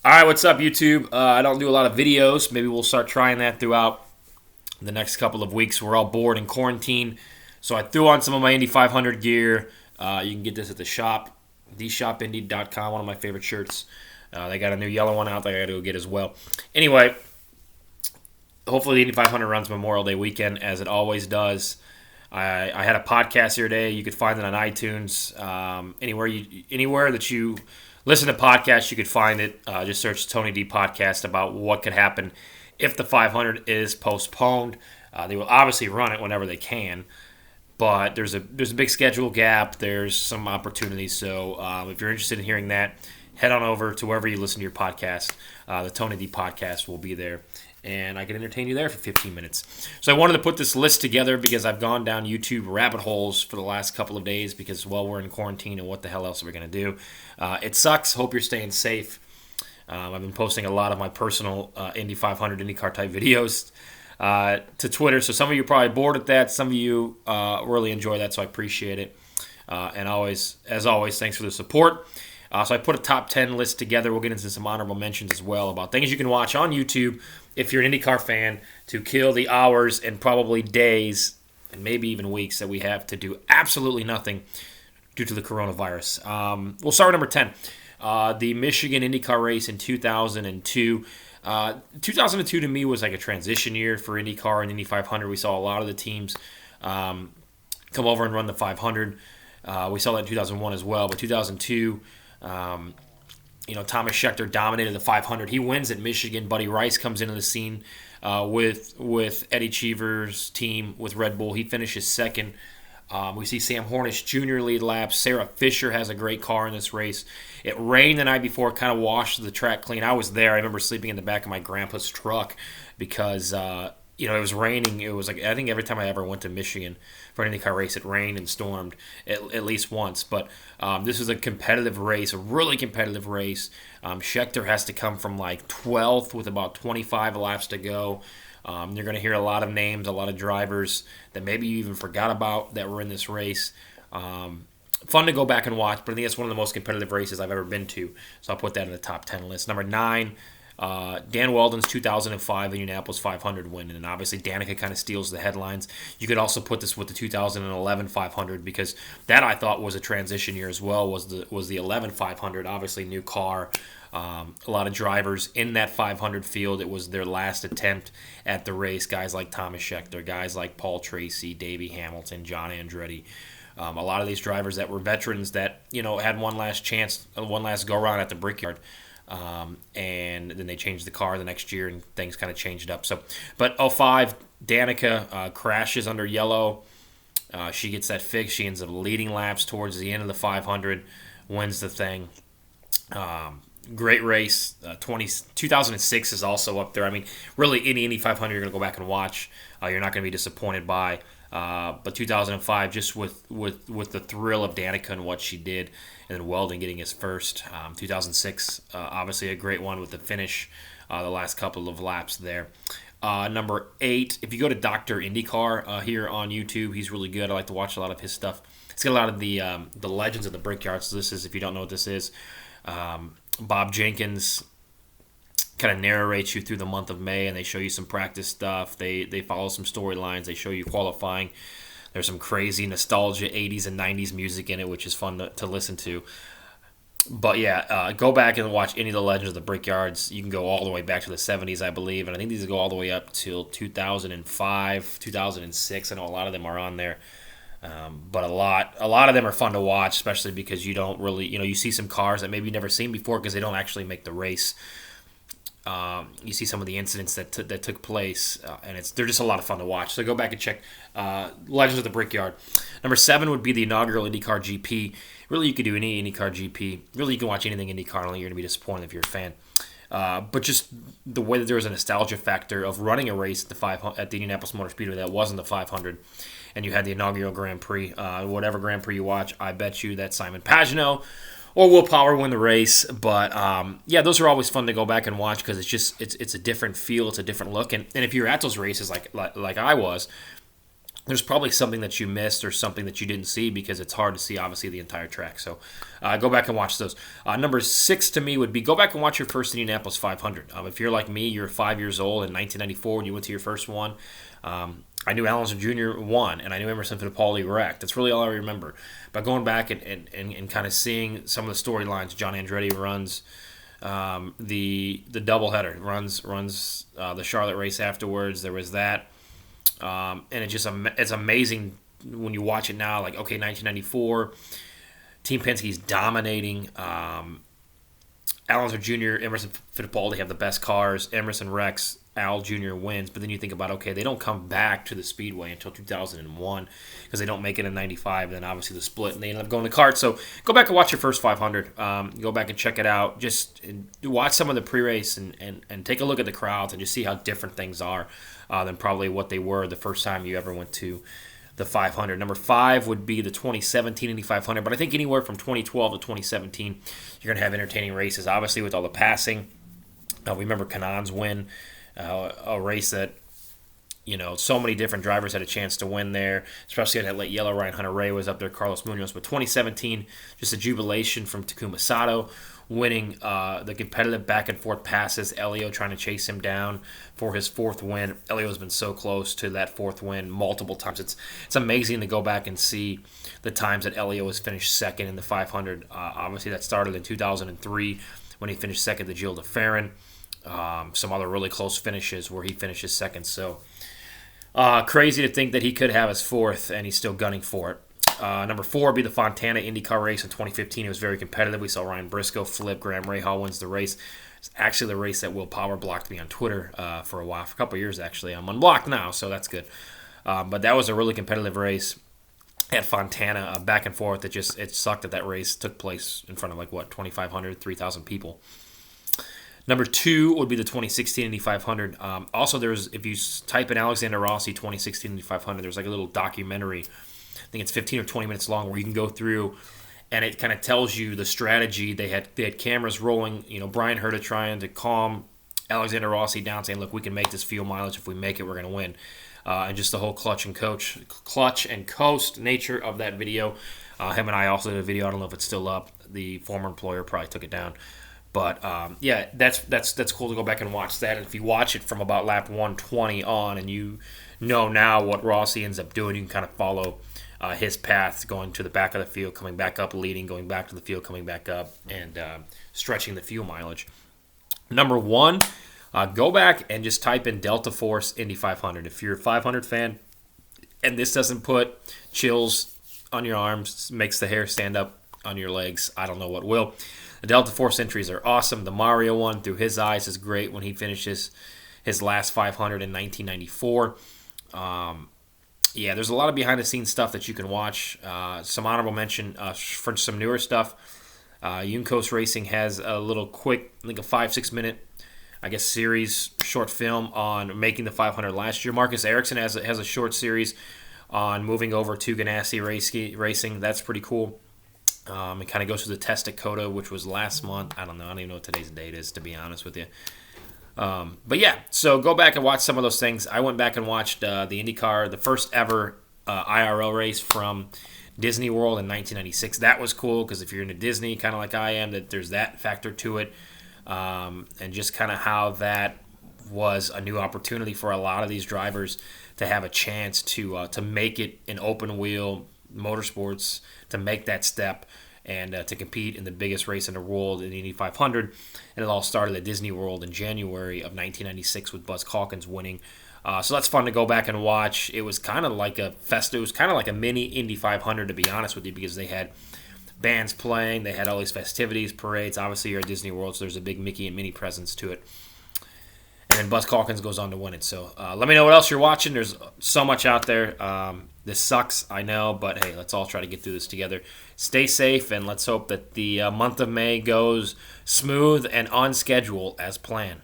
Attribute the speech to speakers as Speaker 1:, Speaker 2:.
Speaker 1: All right, what's up, YouTube? I don't do a lot of videos. Maybe we'll start trying that throughout the next couple of weeks. We're all bored in quarantine, so I threw on some of my Indy 500 gear. You can get this at the shop, theshopindy.com. One of my favorite shirts. They got a new yellow one out that I got to go get as well. Anyway, hopefully the Indy 500 runs Memorial Day weekend, as it always does. I had a podcast here today. You could find it on iTunes. Anywhere that you listen to podcasts, you could find it. Just search Tony D podcast about what could happen if the 500 is postponed. They will obviously run it whenever they can, but there's a big schedule gap. There's some opportunities. So if you're interested in hearing that, head on over to wherever you listen to your podcast. The Tony D podcast will be there, and I can entertain you there for 15 minutes. So I wanted to put this list together because I've gone down YouTube rabbit holes for the last couple of days because, well, we're in quarantine and what the hell else are we going to do? It sucks. Hope you're staying safe. I've been posting a lot of my personal Indy 500 IndyCar type videos to Twitter, so some of you are probably bored at that. Some of you really enjoy that, so I appreciate it. And as always, thanks for the support. So I put a top 10 list together. We'll get into some honorable mentions as well about things you can watch on YouTube if you're an IndyCar fan to kill the hours and probably days and maybe even weeks that we have to do absolutely nothing due to the coronavirus. We'll start with number 10. The Michigan IndyCar race in 2002. 2002 to me was like a transition year for IndyCar and Indy 500. We saw a lot of the teams come over and run the 500. We saw that in 2001 as well, but 2002, Thomas Scheckter dominated the 500. He wins at Michigan. Buddy Rice comes into the scene with Eddie Cheever's team with Red Bull. He finishes second. We see Sam Hornish Jr. lead laps. Sarah Fisher has a great car in this race. It rained the night before, kind of washed the track clean. I was there. I remember sleeping in the back of my grandpa's truck because it was raining. It was like, I think every time I ever went to Michigan for an IndyCar race, it rained and stormed at least once. But this was a competitive race, a really competitive race. Scheckter has to come from like 12th with about 25 laps to go. You're going to hear a lot of names, a lot of drivers that maybe you even forgot about that were in this race. Fun to go back and watch, but I think it's one of the most competitive races I've ever been to. So I'll put that in the top 10 list. Number 9, Dan Weldon's 2005 Indianapolis 500 win, and obviously Danica kind of steals the headlines. You could also put this with the 2011 500 because that I thought was a transition year as well. Was the 11 500, obviously new car. A lot of drivers in that 500 field. It was their last attempt at the race. Guys like Thomas Scheckter, guys like Paul Tracy, Davey Hamilton, John Andretti. A lot of these drivers that were veterans that had one last chance, one last go around at the Brickyard. And then they changed the car the next year, and things kind of changed up. So, but 05, Danica crashes under yellow. She gets that fix. She ends up leading laps towards the end of the 500, wins the thing. Great race. 2006 is also up there. I mean, really, Indy 500 you're going to go back and watch. You're not going to be disappointed by. But 2005, just with the thrill of Danica and what she did, and then Weldon getting his first. 2006, obviously a great one with the finish, the last couple of laps there. Number 8, if you go to Dr. IndyCar here on YouTube, he's really good. I like to watch a lot of his stuff. He's got a lot of the legends of the Brickyard. So this is, if you don't know what this is, Bob Jenkins kind of narrates you through the month of May, and they show you some practice stuff. They follow some storylines. They show you qualifying. There's some crazy nostalgia 80s and 90s music in it, which is fun to listen to. But yeah, go back and watch any of the Legends of the Brickyards. You can go all the way back to the 70s, I believe, and I think these go all the way up till 2005, 2006. I know a lot of them are on there. But a lot of them are fun to watch, especially because you don't really, you see some cars that maybe you've never seen before because they don't actually make the race. You see some of the incidents that took place, and they're just a lot of fun to watch. So go back and check Legends of the Brickyard. Number 7 would be the inaugural IndyCar GP. Really, you could do any IndyCar GP. Really, you can watch anything IndyCar, only you're going to be disappointed if you're a fan. But just the way that there was a nostalgia factor of running a race at the Indianapolis Motor Speedway that wasn't the 500, and you had the inaugural Grand Prix. Whatever Grand Prix you watch, I bet you that Simon Pagenaud or Will Power win the race. But yeah, those are always fun to go back and watch because it's a different feel, it's a different look. And if you're at those races like I was, there's probably something that you missed or something that you didn't see because it's hard to see, obviously, the entire track. So go back and watch those. Number 6 to me would be go back and watch your first Indianapolis 500. If you're like me, you're 5 years old in 1994 when you went to your first one. I knew Alonso Jr. won, and I knew Emerson Fittipaldi wrecked. That's really all I remember. But going back and kind of seeing some of the storylines, John Andretti runs the doubleheader, runs the Charlotte race afterwards. There was that. And it's amazing when you watch it now. Like, okay, 1994, Team Penske's dominating. Alonso Jr., Emerson Fittipaldi have the best cars. Emerson wrecks, Al Jr. wins. But then you think about, okay, they don't come back to the Speedway until 2001 because they don't make it in 95. And then obviously the split, and they end up going to kart. So go back and watch your first 500. Go back and check it out. Just watch some of the pre-race and take a look at the crowds and just see how different things are than probably what they were the first time you ever went to the 500. Number 5 would be the 2017 Indy 500, but I think anywhere from 2012 to 2017, you're going to have entertaining races. Obviously, with all the passing, we remember Kanan's win, a race that so many different drivers had a chance to win there, especially in that late yellow. Ryan Hunter-Reay was up there, Carlos Munoz. But 2017, just a jubilation from Takuma Sato, winning the competitive back-and-forth passes. Elio trying to chase him down for his 4th win. Elio's been so close to that 4th win multiple times. It's amazing to go back and see the times that Elio has finished second in the 500. Obviously, that started in 2003 when he finished second to Gilles de Ferran. Some other really close finishes where he finishes second. So crazy to think that he could have his 4th, and he's still gunning for it. Number 4 would be the Fontana IndyCar race in 2015. It was very competitive. We saw Ryan Briscoe flip. Graham Rahal wins the race. It's actually the race that Will Power blocked me on Twitter for a while, for a couple of years actually. I'm unblocked now, so that's good. But that was a really competitive race at Fontana, back and forth. It sucked that race took place in front of 2,500, 3,000 people. Number 2 would be the 2016 Indy 500. Also, if you type in Alexander Rossi 2016 Indy 500, there's a little documentary. I think it's 15 or 20 minutes long, where you can go through, and it kind of tells you the strategy. They had cameras rolling. Brian Herta trying to calm Alexander Rossi down, saying, "Look, we can make this fuel mileage. If we make it, we're going to win." And just the whole clutch and coast nature of that video. Him and I also did a video. I don't know if it's still up. The former employer probably took it down. But that's cool to go back and watch that. And if you watch it from about lap 120 on, and you know now what Rossi ends up doing, you can kind of follow his path, going to the back of the field, coming back up, leading, going back to the field, coming back up, and stretching the fuel mileage. Number 1, go back and just type in Delta Force Indy 500. If you're a 500 fan and this doesn't put chills on your arms, makes the hair stand up on your legs, I don't know what will. The Delta Force entries are awesome. The Mario one, through his eyes, is great when he finishes his last 500 in 1994. There's a lot of behind-the-scenes stuff that you can watch. Some honorable mention for some newer stuff. Juncos Racing has a little quick, I think a 5-6 minute, series, short film on making the 500 last year. Marcus Ericsson has a short series on moving over to Ganassi Racing. That's pretty cool. It kind of goes through the test at COTA, which was last month. I don't know. I don't even know what today's date is, to be honest with you. So go back and watch some of those things. I went back and watched the IndyCar, the first ever IRL race from Disney World in 1996. That was cool because if you're into Disney, kind of like I am, that there's that factor to it, and just kind of how that was a new opportunity for a lot of these drivers to have a chance to make it in open wheel motorsports, to make that step and to compete in the biggest race in the world, in the Indy 500. And it all started at Disney World in January of 1996 with Buzz Calkins winning. So that's fun to go back and watch. It was kind of like a it was kind of like a mini Indy 500, to be honest with you, because they had bands playing, they had all these festivities, parades. Obviously, you're at Disney World, so there's a big Mickey and Minnie presence to it. And then Buzz Calkins goes on to win it. So let me know what else you're watching. There's so much out there. This sucks, I know, but hey, let's all try to get through this together. Stay safe, and let's hope that the month of May goes smooth and on schedule as planned.